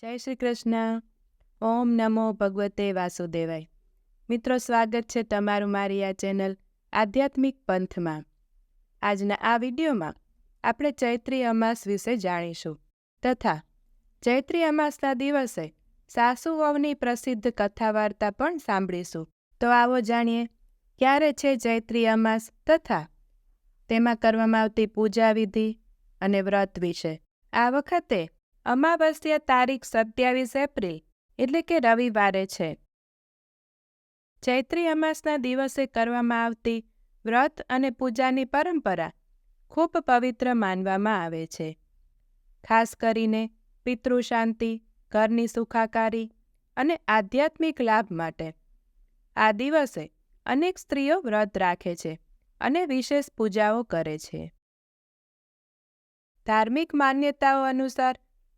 જય શ્રી કૃષ્ણ. ઓમ નમો ભગવતે વાસુદેવાય. મિત્રો, સ્વાગત છે તમારું મારી આ ચેનલ આધ્યાત્મિક પંથમાં. આજના આ વિડીયોમાં આપણે ચૈત્રી અમાસ વિશે જાણીશું તથા ચૈત્રી અમાસના દિવસે સાસુ વહુની પ્રસિદ્ધ કથા વાર્તા પણ સાંભળીશું. તો આવો જાણીએ ક્યારે છે ચૈત્રી અમાસ તથા તેમાં કરવામાં આવતી પૂજા વિધિ અને વ્રત વિશે. આ વખતે અમાવસ્યા તારીખ 27 એપ્રિલ એટલે કે રવિવારે છે. ચૈત્રી અમાસના દિવસે કરવામાં આવતી વ્રત અને પૂજાની પરંપરા ખૂબ પવિત્ર માનવામાં આવે છે. ખાસ કરીને પિતૃ શાંતિ, ઘરની સુખાકારી અને આધ્યાત્મિક લાભ માટે આ દિવસે અનેક સ્ત્રીઓ વ્રત રાખે છે અને વિશેષ પૂજાઓ કરે છે. ધાર્મિક માન્યતાઓ અનુસાર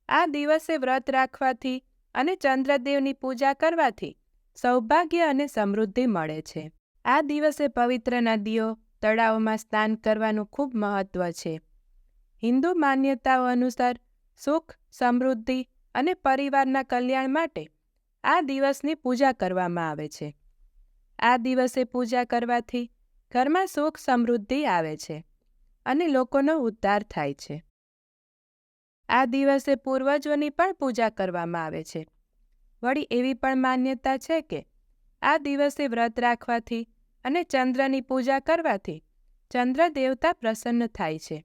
આ દિવસે વ્રત રાખવાથી અને ચંદ્રદેવની પૂજા કરવાથી સૌભાગ્ય અને સમૃદ્ધિ મળે છે. આ દિવસે પવિત્ર નદીઓ, તળાવોમાં સ્નાન કરવાનું ખૂબ મહત્વ છે. હિન્દુ માન્યતાઓ અનુસાર સુખ, સમૃદ્ધિ અને પરિવારના કલ્યાણ માટે આ દિવસની પૂજા કરવામાં આવે છે. આ દિવસે પૂજા કરવાથી ઘરમાં સુખ સમૃદ્ધિ આવે છે અને લોકોનો ઉદ્ધાર થાય છે. આ દિવસે પૂર્વજોની પણ પૂજા કરવામાં આવે છે. વળી એવી પણ માન્યતા છે કે આ દિવસે વ્રત રાખવાથી અને ચંદ્રની પૂજા કરવાથી ચંદ્ર દેવતા પ્રસન્ન થાય છે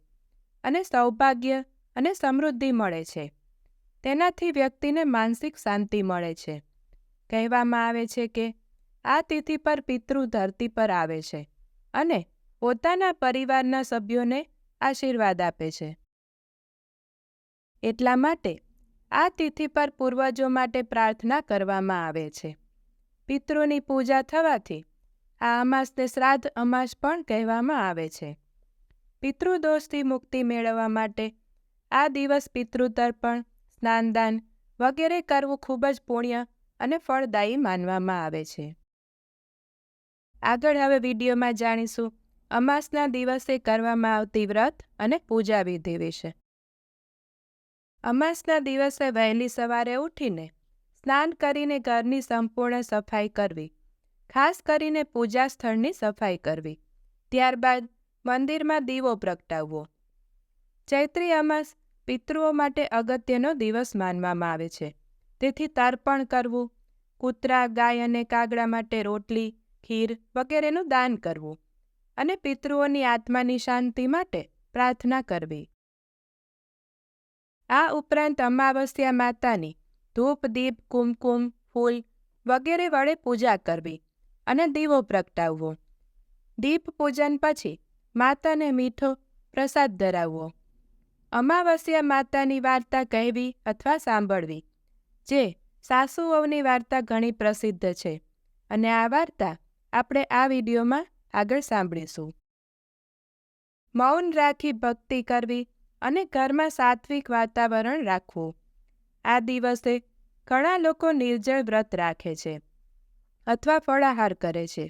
અને સૌભાગ્ય અને સમૃદ્ધિ મળે છે. તેનાથી વ્યક્તિને માનસિક શાંતિ મળે છે. કહેવામાં આવે છે કે આ તિથિ પર પિતૃ ધરતી પર આવે છે અને પોતાના પરિવારના સભ્યોને આશીર્વાદ આપે છે. એટલા માટે આ તિથિ પર પૂર્વજો માટે પ્રાર્થના કરવામાં આવે છે. પિતૃની પૂજા થવાથી આ અમાસને શ્રાદ્ધ અમાસ પણ કહેવામાં આવે છે. પિતૃદોષથી મુક્તિ મેળવવા માટે આ દિવસ પિતૃતર્પણ, સ્નાનદાન વગેરે કરવું ખૂબ જ પુણ્ય અને ફળદાયી માનવામાં આવે છે. આગળ હવે વિડીયોમાં જાણીશું અમાસના દિવસે કરવામાં આવતી વ્રત અને પૂજા વિધિ વિશે. અમાસના દિવસે વહેલી સવારે ઉઠીને સ્નાન કરીને ઘરની સંપૂર્ણ સફાઈ કરવી, ખાસ કરીને પૂજા સ્થળની સફાઈ કરવી. ત્યારબાદ મંદિરમાં દીવો પ્રગટાવવો. ચૈત્રી અમાસ પિતૃઓ માટે અગત્યનો દિવસ માનવામાં આવે છે. તેથી તર્પણ કરવું, કૂતરા, ગાય અને કાગડા માટે રોટલી, ખીર વગેરેનું દાન કરવું અને પિતૃઓની આત્માની શાંતિ માટે પ્રાર્થના કરવી. આ ઉપરાંત અમાવસ્યા માતાની ધૂપ, દીપ, કુમકુમ, ફૂલ વગેરે વડે પૂજા કરવી અને દીવો પ્રગટાવવો. દીપ પૂજન પછી માતાને મીઠો પ્રસાદ ધરાવવો. અમાવસ્યા માતાની વાર્તા કહેવી અથવા સાંભળવી, જે સાસુ વહુની વાર્તા ઘણી પ્રસિદ્ધ છે અને આ વાર્તા આપણે આ વિડીયોમાં આગળ સાંભળીશું. મૌન રાખી ભક્તિ કરવી અને ઘરમાં સાત્વિક વાતાવરણ રાખવું. આ દિવસે ઘણા લોકો નિર્જળ વ્રત રાખે છે અથવા ફળાહાર કરે છે.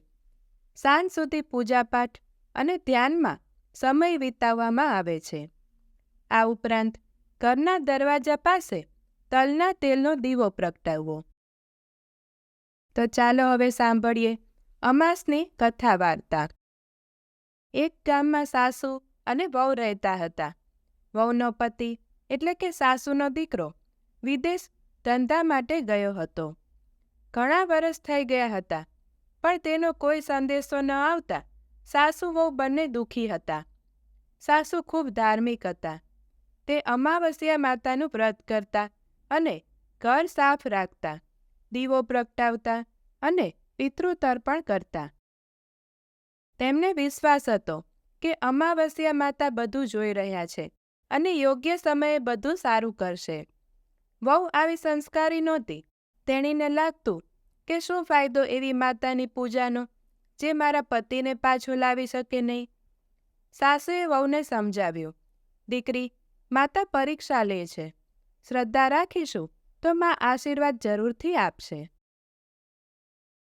સાંજ સુધી પૂજાપાઠ અને ધ્યાનમાં સમય વિતાવવામાં આવે છે. આ ઉપરાંત ઘરના દરવાજા પાસે તલના તેલનો દીવો પ્રગટાવવો. તો ચાલો હવે સાંભળીએ અમાસની કથા વાર્તા. એક ગામમાં સાસુ અને વહુ રહેતા હતા. વહુનો પતિ એટલે કે સાસુનો દીકરો વિદેશ ધંધા માટે ગયો હતો. ઘણા વર્ષ થઈ ગયા હતા, પણ તેનો કોઈ સંદેશો ન આવતા સાસુ વહુ બંને દુઃખી હતા. સાસુ ખૂબ ધાર્મિક હતા. તે અમાવસ્યા માતાનું વ્રત કરતા અને ઘર સાફ રાખતા, દીવો પ્રગટાવતા અને પિતૃતર્પણ કરતા. તેમને વિશ્વાસ હતો કે અમાવસ્યા માતા બધું જોઈ રહ્યા છે અને યોગ્ય સમયે બધું સારું કરશે. વહુ આવી સંસ્કારી નહોતી. તેણીને લાગતું કે શું ફાયદો એવી માતાની પૂજાનો જે મારા પતિને પાછો લાવી શકે નહીં. સાસુએ વહુને સમજાવ્યું, દીકરી, માતા પરીક્ષા લે છે. શ્રદ્ધા રાખીશું તો માં આશીર્વાદ જરૂરથી આપશે.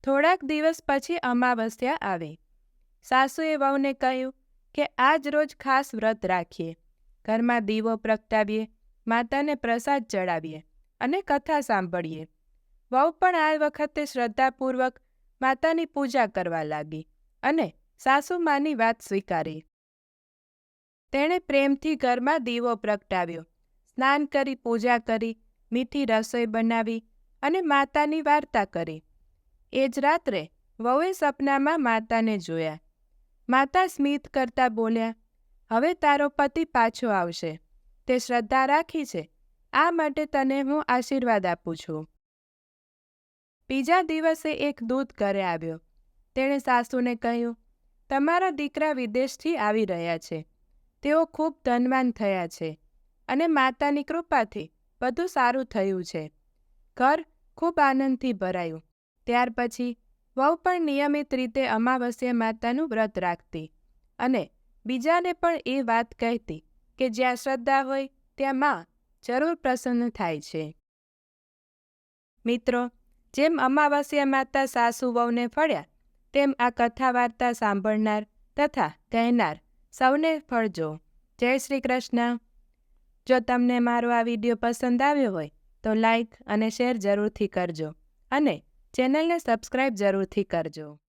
થોડાક દિવસ પછી અમાવસ્યા આવી. સાસુએ વહુને કહ્યું કે આજ રોજ ખાસ વ્રત રાખીએ, ઘરમાં દીવો પ્રગટાવીએ, માતાને પ્રસાદ ચડાવીએ અને કથા સાંભળીએ. વહુ પણ આ વખતે શ્રદ્ધાપૂર્વક માતાની પૂજા કરવા લાગી અને સાસુમાની વાત સ્વીકારી. તેણે પ્રેમથી ઘરમાં દીવો પ્રગટાવ્યો, સ્નાન કરી પૂજા કરી, મીઠી રસોઈ બનાવી અને માતાની વાર્તા કરી. એ જ રાત્રે વહુએ સપનામાં માતાને જોયા. માતા સ્મિત કરતા બોલ્યા, હવે તારો પતિ પાછો આવશે. તે શ્રદ્ધા રાખી છે, આ માટે તને હું આશીર્વાદ આપું છું. બીજા દિવસે એક દૂત ઘરે આવ્યો. તેણે સાસુને કહ્યું, તમારા દીકરા વિદેશથી આવી રહ્યા છે. તેઓ ખૂબ ધનવાન થયા છે અને માતાની કૃપાથી બધું સારું થયું છે. ઘર ખૂબ આનંદથી ભરાયું. ત્યાર પછી વહુ પણ નિયમિત રીતે અમાવસ્યા માતાનું વ્રત રાખતી અને બીજાને પણ એ વાત કહેતી કે જ્યાં શ્રદ્ધા હોય ત્યાં માં જરૂર પ્રસન્ન થાય છે. મિત્રો, જેમ અમાવસ્યા માતા સાસુ વહુને ફળ્યા, તેમ આ કથા વાર્તા સાંભળનાર તથા કહેનાર સૌને ફળજો. જય શ્રી કૃષ્ણ. જો તમને મારો આ વિડીયો પસંદ આવ્યો હોય તો લાઈક અને શેર જરૂરથી કરજો અને ચેનલને સબસ્ક્રાઈબ જરૂરથી કરજો.